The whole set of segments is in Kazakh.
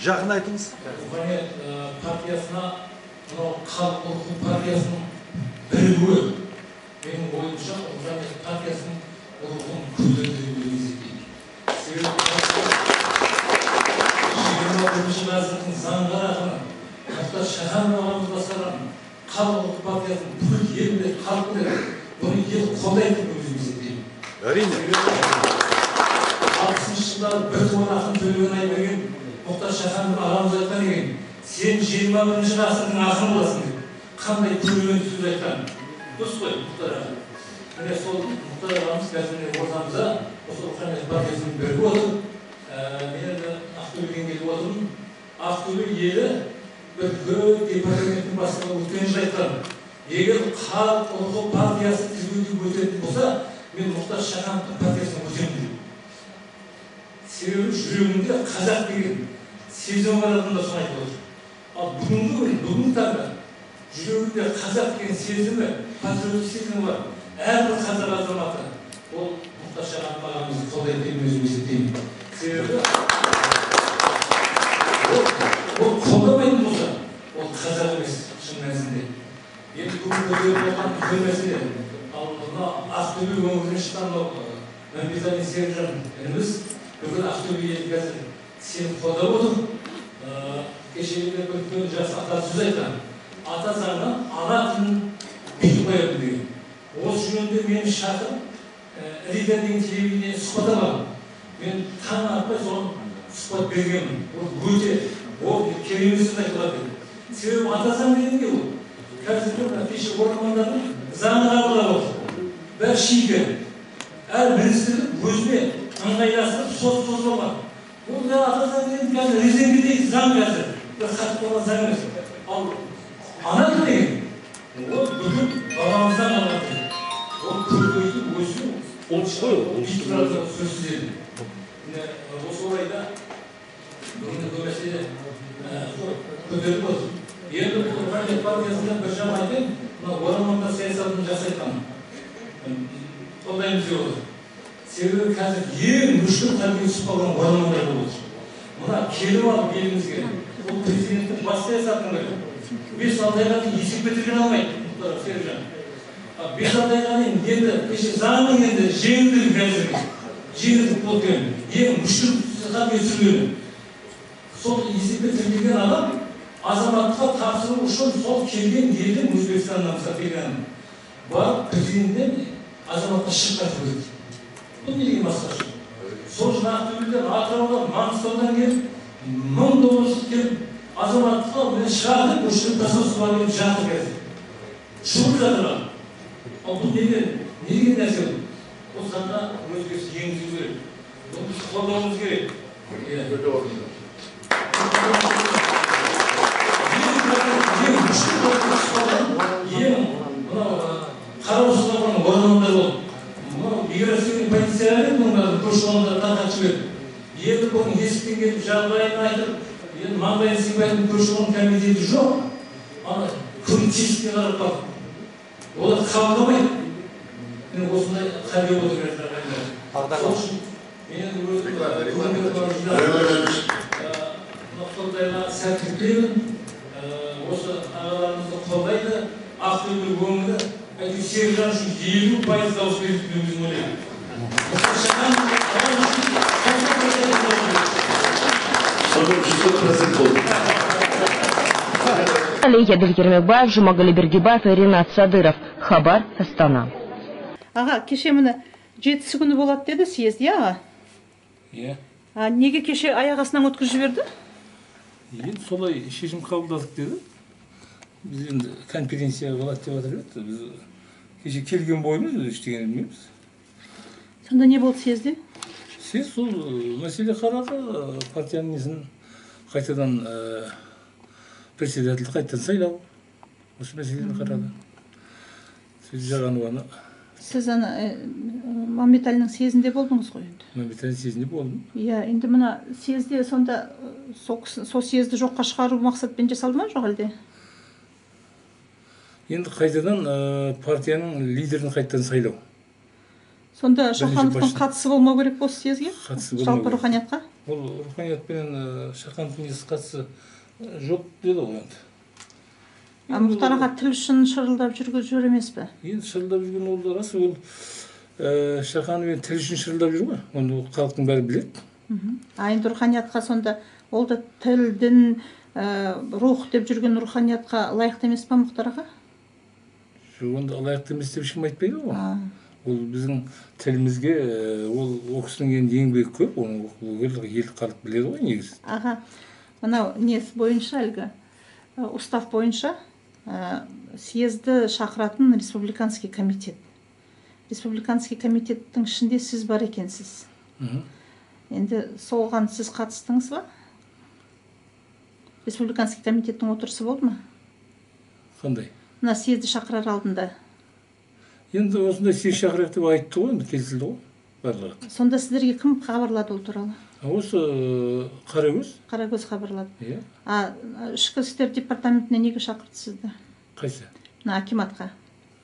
Жақын айтыңыз. Руханият партиясына, мынау халық рухы партиясының бірігуі, менің ойымша, Руханият партиясының рухын көтеруге есептейді. Себебі 21-ші ғасырдың заңғар ақыны, Мұхтар Шаханов ағамыз бастаған халық рухы партиясының бүкіл елінде халық біледі, бұны ел қолдайтын өзім есептеймін. Әрине. 60-шы жылдары бір туған ақын Төлеген Айберген Мұхтар Шаханов ағамыз айтқан екен, сен 21-ші ғасырдың ақыны боласың деп. Қандай көреген сөз айтқан. Дұрыс қой, Мұхтар аға. Міне сол Мұхтар ағамыз қазір ортамызда осы Руханият партиясының бірігіп отыр. Мен енді Ақтөбеден келіп отырмын. Ақтөбе елі бір департаменттің бастығы өткен жылы айтқан. Егер халық рухы партиясы тізгінге өтетін болса, мен Мұхтар Шахановтың партиясына өтемін деп. Себебі жүрегінде қазақ деген сезім бар адамдар соны айтып отыр. Ал бүгінгі таңда жүрегінде қазақ деген сезімі, патриоттық сезімі бар. Әрбір қазақ азаматы ол Мұхтар Шаханов ағамызды қолдайды деп өзім есептеймін. Себебі ол қолдамайтын болса, ол қазақ емес шын мәнісінде. Енді бүгін көтеріп отырған үлкен мәселе. Ал мына Ақтөбе өңірінен шыққан Мәмбеталин Серікжан ініміз бүгін Ақтөбе елі қазір сені қолдап отыр. Кешегілер бір үлкен жас ата сөз айтқан. Ата заңнан ана тілін бекіп қояды деген. Осы жөнінде мені шақырып, Лида деген телевидение сұхбат алған. Мен таң атпай соны сұхбат бергенмін. Ол керемет сөз айтылады. Себебі ата заң деген не ол? Қазір кеше ормандардың заңы қабылдап отыр. Бәрі шикі. Әр министрлік өзіне ыңғайластырып созбаған. Ол ата заң деген қазір резеңгедей заң қазір. Бір қатып қалған заң емес. Ал ана тіл деген ол бүкіл бабамыздан қалған тіл. Ол көркейтіп өзінің сөзсіз еді. Осы орайда бүгінгі мәселе көтеріп отыр. Енді Руханият партиясында бір жағын айтайын, оралмандар саясатын жасайтқан қолдаймыз деп отыр. Себебі қазір ең мүшкіл халге түсіп қалған оралмандар болып отыр. Мына келіп алып елімізге, ол президенттің бас саясатының бірі. 5-6 айға дейін есеп бітірген алмайды, Мұхтар Серікжан. 5-6 айға дейін енді кеше заңның енді жеңілдігі қазіргі. Жеңілдік болған, ең мүшкіл халге түсіргені. Сол есеп бітірген адам азаматқа тапсыру үшін сол келген елдің Өзбекстаннан мысалы келген барып президенттен азаматқа шыққан көреді. Бұл не деген басқаша? Сол жылы Ақтөбеден, Атыраудан, Маңғыстаудан келіп, 1900 келіп азаматқа мені шығардық, көшіріп тасосыға келіп жатыр қазір. Шығып жатыр. Ал бұл не деген нәрсе бұл? Бұл заңға өзгеріс енгізу керек. Бұны біз қолдауымыз керек. Қараусыздан орнында болды. Миграциялық полицияға бұның көші-қондар тартып жіберді. Енді бұның есіктен кетіп жағдайын айтып, енді маңдайын сипайтын көші-қон комитеті жоқ. Күн тесікке қарап қалды. Олар қабылдамайды. Мен осындай халге отырып жатырмын. Сол үшін мен Құттықтайға сәттілік тілеймін. Осы ағаларымызды қолдайды. Ақтөбе өңірі Серікжан үшін 50% дауыс берді деп өзім ойлаймын. Еділ Ермекбаев, Жұмағали Бергебаев, Ринат Садыров. Хабар, Астана. Аға, кеше міне 7-сі күні болады деді съезд, аға? Иә. Неге кеше аяқ астынан өткізіп жіберді? Енді солай шешім қабылдадық деді. Біз енді конференция болады деп жатыр еді. Біз кеше келген бойымыз ештеңе білмейміз. Сонда не болды съезде? Съезд сол мәселе қарады, партияның несін қайтадан председатель қайтадан сайлау. Осы мәселені қарады. Сөз Жағанованы. Сіз Мәмбеталиннің съезінде болдыңыз ғой енді? Мәмбеталин съезінде болдым. Иә, енді мына съезде сонда сол съезді жоққа шығару мақсатпен жасалды ма, жоқ әлде? Енді қайтадан партияның лидерін қайтадан сайлау. Сонда Шахановтың қатысы болмау керек осы съезге? Қатысы болмау Жалпы керек. руханиятқа? Ол руханиятпен Шахановтың несі қатысы жоқ деді ғой енді. Мұхтар аға тіл үшін шырылдап жүр емес пе? Енді шырылдап жүрген ол рас, ол Шаханов тіл үшін шырылдап жүр ғой, оны халықтың бәрі біледі. Енді руханиятқа сонда ол да тіл, дін, рух деп жүрген руханиятқа лайықты емес па Мұхтар аға? Жоқ, онда лайықты емес деп ешкім айтпайды ғой. Ол біздің тілімізге, ол кісінің енді еңбегі көп, оны ел халық біледі ғой негізі. Аға, мынау несі бойынша әлгі устав бойынша съезді шақыратын республиканский комитет. Республиканский комитеттің ішінде сіз бар екенсіз. Енді соған сіз қатыстыңыз ба? Республиканский комитеттің отырысы болды ма? Қандай? Мына съезді шақырар алдында. Енді осындай съезд шақырайық деп айтты ғой, енді келісілді ғой барлығы. Сонда сіздерге кім хабарлады ол туралы? Осы Қарагөз. Қарагөз хабарлады. Иә. Ішкі істер департаментіне неге шақырды сізді? Қайсы? Мына акиматқа.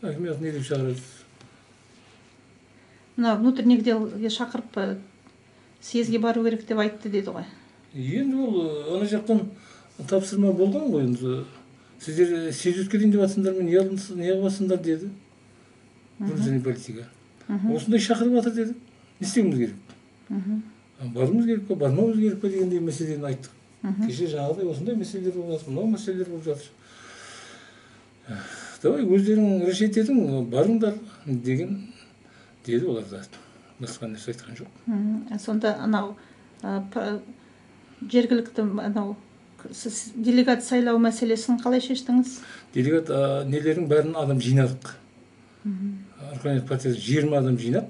Акимат не деп шақырады? Мына внутренних делге шақырып съезге бару керек деп айтты деді ғой. Енді ол ана жақтан тапсырма болған ғой, енді сіздер съезд өткізейін деп жатсыңдар ма, неғып жатсыңдар деді. Внутренний политика. Осындай шақырып жатыр деді. Не істеуіміз керек? Баруымыз керек па, бармауымыз керек па дегендей мәселені айттық. Кеше жаңағыдай осындай мәселелер болып жатыр, мынау мәселелер болып жатыр. Давай өздерің решет едің, барыңдар деген деді олар да. Басқа нәрсе айтқан жоқ. Сонда анау жергілікті анау сіз делегат сайлау мәселесін қалай шештіңіз? Делегат нелердің бәрін адам жинадық. Руханият партиясы 20 адам жинап,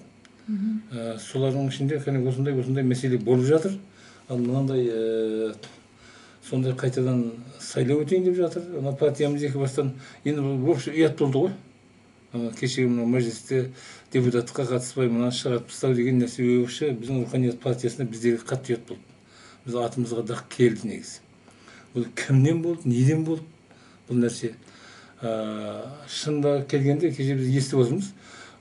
солардың ішінде осындай мәселе болып жатыр. Ал мынандай сондай қайтадан сайлау өтейін деп жатыр. Ана партиямыз екі бастан енді вообще ұят болды ғой. Кешегі мәжілісте депутатқа қатыспай мына шығарып тастау деген нәрсе вообще біздің руханият партиясына біздерге қатты ұят болды. Біз атымызға дақ келді негізі. Бұл кімнен болды, неден болды бұл нәрсе? Шынында келгенде кеше біз естіп отырмыз.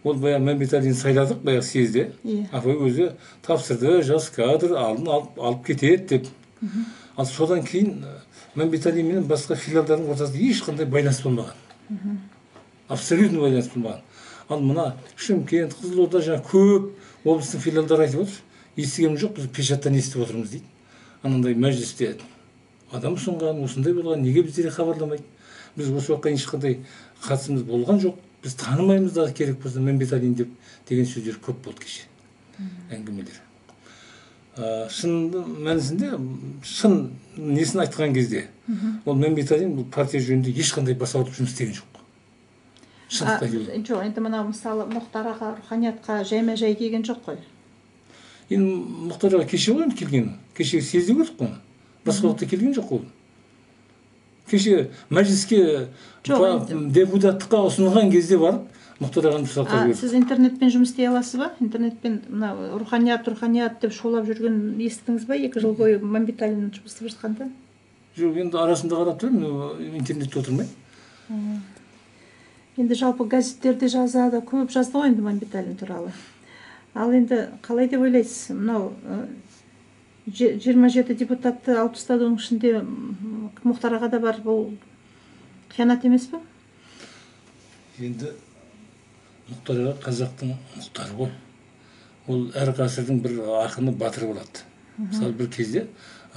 Ол баяғы Мәмбеталин сайладық баяғы съезде. Апай өзі тапсырды, жас кадр алып кетеді деп. Ал содан кейін Мәмбеталин менен басқа филиалдардың ортасында ешқандай байланыс болмаған. Абсолютно байланыс болмаған. Ал мына Шымкент, Қызылорда жаңа көп облыстың филиалдары айтып отыр. Естігенім жоқ, біз печаттан естіп отырмыз дейді. Анандай мәжілісте адам ұсынған, осындай болған, неге біздерге хабарламайды? Біз осы уақытқа ешқандай қатысымыз болған жоқ. Біз танымаймыз да керек болса Мәмбеталин деген сөздер көп болды кеше. Әңгімелер. Шын мәнісінде, шын несін айтқан кезде, ол Мәмбеталин бұл партия жөнінде ешқандай баса отырып жұмыс істеген жоқ. Жоқ, енді мынау мысалы Мұхтар аға руханиятқа жайма-жай келген жоқ қой. Енді Мұхтар аға кеше ғой келген. Кеше съезде көрдік қой. Басқа уақытта келген жоқ қой. Кеше мәжіліске депутаттыққа ұсынылған кезде барып Мұхтар ағаны сұрақтар берді. Сіз интернетпен жұмыс істей аласыз ба? Интернетпен мына руханият деп шулап жүрген естідіңіз ба? 2 жыл бойы Мәмбеталин жұмыс істеп жатқанда? Жоқ, енді арасында қарап тұрмын, интернетте отырмай. Енді жалпы газеттерде жазады, көп жазды ғой енді Мәмбеталин туралы. Ал енді қалай деп ойлайсыз? Мынау 27 депутатты алып тастаудың ішінде Мұхтар аға да бар, бұл қиянат емес пе? Енді Мұхтар аға қазақтың мұхтары ғой. Ол әр ғасырдың бір ақыны батыр болады. Мысалы бір кезде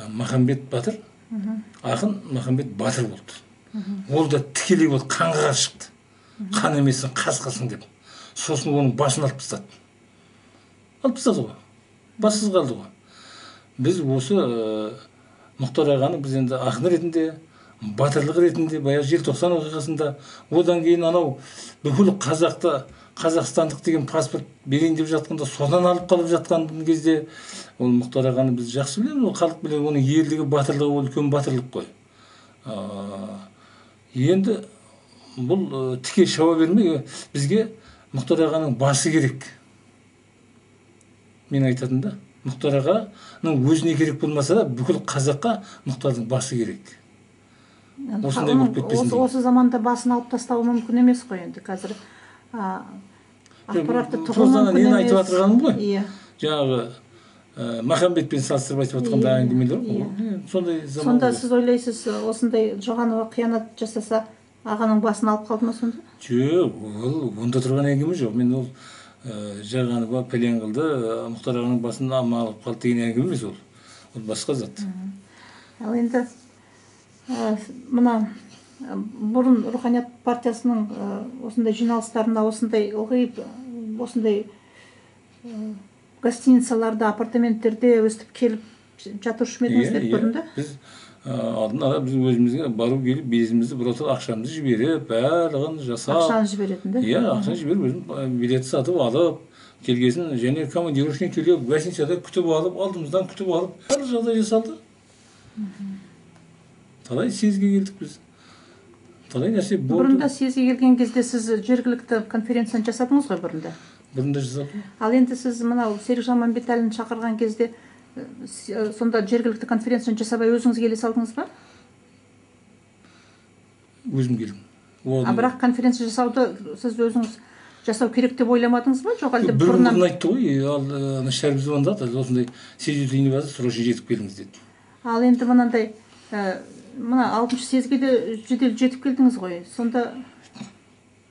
Махамбет батыр, ақын Махамбет батыр болды. Ол да тікелей болды, қанға шықты. Қан емесін, қасқасын деп. Сосын оның басын алып тастады. Алып тастады ғой. Бассыз қалды ғой. Біз осы Мұхтар ағаны біз енді ақын ретінде, батырлық ретінде, баяғы желтоқсан оқиғасында, одан кейін анау бүкіл қазақстандық деген паспорт берейін деп жатқанда, содан алып қалып жатқан кезде, ол Мұхтар ағаны біз жақсы білеміз, ол халық біледі, оның ерлігі, батырлығы, ол үлкен батырлық қой. Енді бұл тіке шауа бермей, бізге Мұхтар ағаның басы керек. Мен айтатын да, Мұхтар ағаның өзіне керек болмаса да, бүкіл қазаққа Мұхтардың басы керек. Осы заманда басын алып тастауы мүмкін емес қой енді қазір. ақпаратты тұғыры Просто мүмкін нені емес. айтып жатырғаным ғой. Иә. Жаңағы Махамбетпен салыстырып айтып жатқанда әңгімелер ғой. Сондай заман. Сонда сіз ойлайсыз, осындай Жоғанова қиянат жасаса, ағаның басын алып қалды ма сонда? Жоқ, ол онда тұрған әңгіме жоқ. Мен ол Жоғанова пәлен қылды, Мұхтар ағаның басын алып қалды деген әңгіме емес ол. Ол басқа зат. Ал енді мына бұрын Руханият партиясының осындай жиналыстарына осындай ылғи осындай гостиницаларда, апартаменттерде өстіп келіп жатушы ма едіңіздер бұрында? Біз алдын ала біз өзімізге бару келіп безімізді бұратып ақшамызды жіберіп, барлығын жасап. Ақшаны жіберетін да? Иә, ақшаны жіберіп өзім билет сатып алып, келгесін және командировочный келіп, гостиницада күтіп алып, алдымыздан күтіп алып, барлық жағдай жасалды. Талай съезге келдік біз. Талай нәрсе болды. Бұрында съезге келген кезде сіз жергілікті конференцияны жасадыңыз ғой бұрында? Бұрында жасадым. Ал енді сіз мынау Серікжан Мәмбетәліні шақырған кезде сонда жергілікті конференцияны жасабай өзіңіз келе салдыңыз ба? Өзім келдім. Бірақ конференция жасауды сіз өзіңіз жасау керек деп ойламадыңыз ба? Жоқ әлде бұрыннан айтты ғой, ал Шәріп звондады, осындай съезд үйіне барды, срочно жетіп келіңіз деді. Ал енді мынандай мына 6-шы съезге де жедел жетіп келдіңіз ғой. Сонда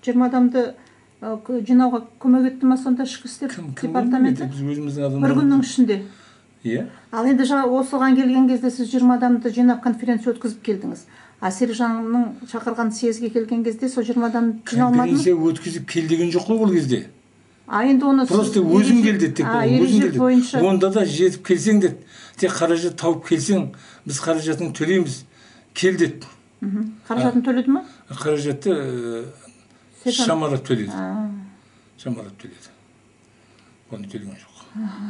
20 адамды жинауға көмек етті ма сонда ішкі істер департаменті? Бір күннің ішінде. Иә. Ал енді осыған келген кезде сіз 20 адамды жинап конференция өткізіп келдіңіз. А Серікжанның шақырған съезге келген кезде сол 20 адам жиналмады ма? Конференция өткізіп кел деген жоқ қой ол кезде. Енді оны просто өзің кел деді, ереже бойынша. Онда да жетіп келсең деді. Тек қаражат тауып келсең, біз қаражатын төлейміз. Кел деді. Қаражатын төледі ма? Қаражатты Шамарат төледі. Шамарат төледі. Оны төлеген жоқ.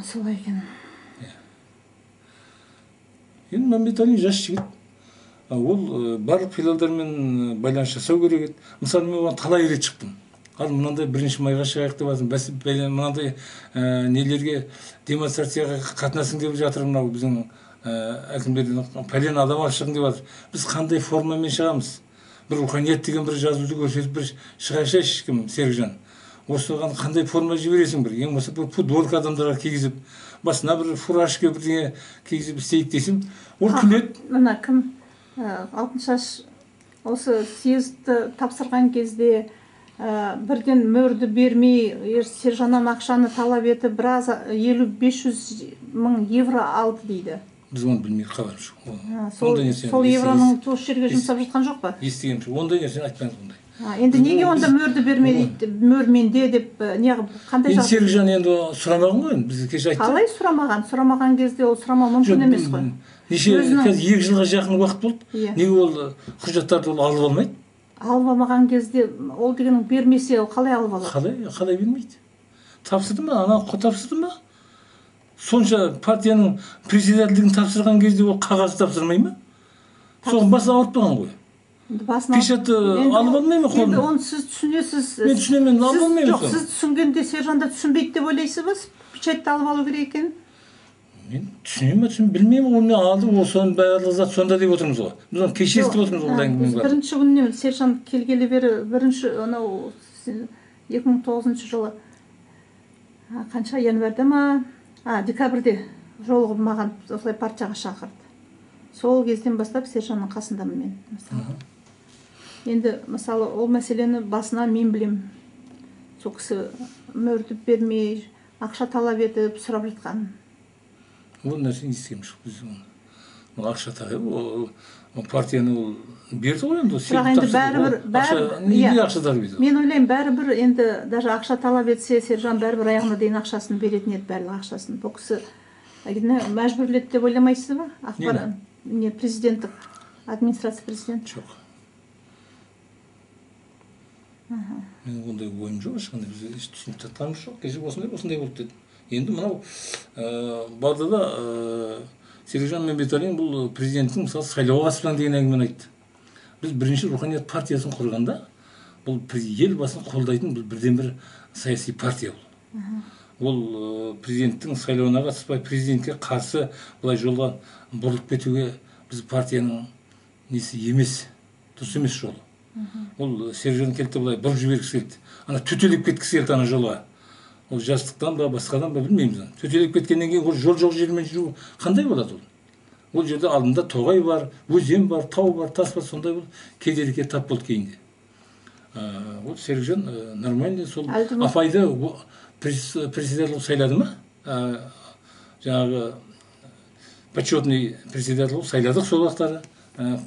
Солай екен. Енді Мәмбетәлі жас жігіт. Ол барлық филиалдармен байланыс жасау керек еді. Мысалы, мен оған талай рет шықтым. Ал мынандай 1 майға шығайық деп жатырмын. Мынандай нелерге демонстрацияға қатынасың деп жатыр, мынау біздің әкімдерден пәлен адам алып шығың деп жатыр. Біз қандай формамен шығамыз? Бір руханият деген бір жазуды көрсетіп бір шығайықшы кім Серікжан. Осыған қандай форма жібересің бір? Ең болмаса бір футболка адамдарға кигізіп, басына бір фуражка бірдеңе кигізіп істейік десем, ол күледі. Мына кім Алтыншаш осы съезді тапсырған кезде бірден мөрді бермей Серікжаннан ақшаны талап етіп біраз 50-500 мың евро алды дейді. Біз оны білмей хабарымыз жоқ. Сол евроның осы жерге жұмсап жатқан жоқ па? Естігем жоқ. Ондай нәрсені айтпаңыз ондай. Енді неге онда мөрді берме дейді, мөр менде деп неғып қандай жағдай? Серікжан енді сұрамаған ғой, біз кеше айттық. Қалай сұрамаған? Сұрамаған кезде ол сұрамау мүмкін емес қой. Неше, қазір 2 жылға жақын уақыт болды. Неге ол құжаттарды ол алып алмайды? Алып алмаған кезде ол дегенің бермесе ол қалай алып алады? Қалай бермейді? Тапсырды ма? Ана тапсырды ма? Сонша партияның председательдігін тапсырған кезде ол қағазды тапсырмай ма? Соған басы ауыртпаған ғой. Пешатты алып алмай ма қолына? Енді оны сіз түсінесіз. Мен түсінемін, алып алмаймын. Жоқ, сіз түсінгенде Серікжан да түсінбейді деп ойлайсыз ба? Печатты алып алу керек екен. Мен түсінемін, білмеймін, ол мен алды, ол соның барлығы зат сонда деп отырмыз ғой. Біз оны кеше естіп отырмыз ол әңгіменің бәрі. Бірінші күннен Серікжан келгелі бері бірінші анау 2009 жылы қанша январьда ма? Декабрьде жолығып маған осылай партияға шақырды. Сол кезден бастап Серікжанның қасындамын мен, мысалы. Енді мысалы ол мәселені басынан мен білем. Сол кісі мөрді бермей, ақша талап етіп сұрап жатқан. Ол нәрсені естігем жоқ біз оны. Ол ақша талап, ол партияны ол берді ғой енді. Бірақ енді бәрібір, мен ойлаймын бәрібір енді даже ақша талап етсе, Серікжан бәрібір аяғына дейін ақшасын беретін еді, барлық ақшасын. Бұл кісі мәжбүрледі деп ойламайсыз ба? Ақпарат, президенттік, администрация президенті. Жоқ. Мен ондай ойым жоқ, ешқандай біз түсініп жатқанымыз жоқ. Кеше осындай болды деді. Енді мынау барды да Серікжан Мәмбетәлі бұл президенттің мысалы сайлауға қатыспаған деген әңгімені айтты. Біз бірінші руханият партиясын құрғанда, бұл ел басын қолдайтын бірден бір саяси партия бұл. Ол президенттің сайлауына қатыспай, президентке қарсы бұлай жолға бұрылып кетуге біз партияның несі емес, дұрыс емес жолы. Ол Серікжан келді бұлай бұрып жібергісі келді. Ана төтелеп кеткісі келді ана жолға. ол жастықтан ба басқадан ба білмейміз. Төтеліп кеткеннен кейін ол жол жоқ жермен жүру қандай болады ол? Ол жерде алдында тоғай бар, өзен бар, тау бар, тас бар, сондай бұл кедергіге тап болды кейінде. Ол Серікжан нормальный сол апайды председатель сайлады ма? Жаңағы почетный председатель сайладық сол уақыттары.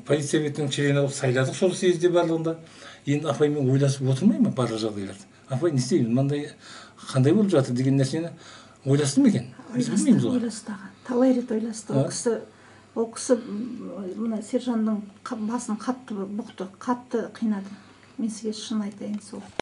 Полиция бетінің члены сайладық сол съезде барлығында. Енді апаймен ойласып отырмай ма барлық жағдайларды? Апай не істеймін, мынандай қандай болып жатыр деген нәрсені ойласты ма екен? Біз білмейміз ғой. Ойласты. Талай рет ойласты. Ол кісі мына сержанның басын қатты бұқты, қатты қинады. Мен сізге шын айтайын сол.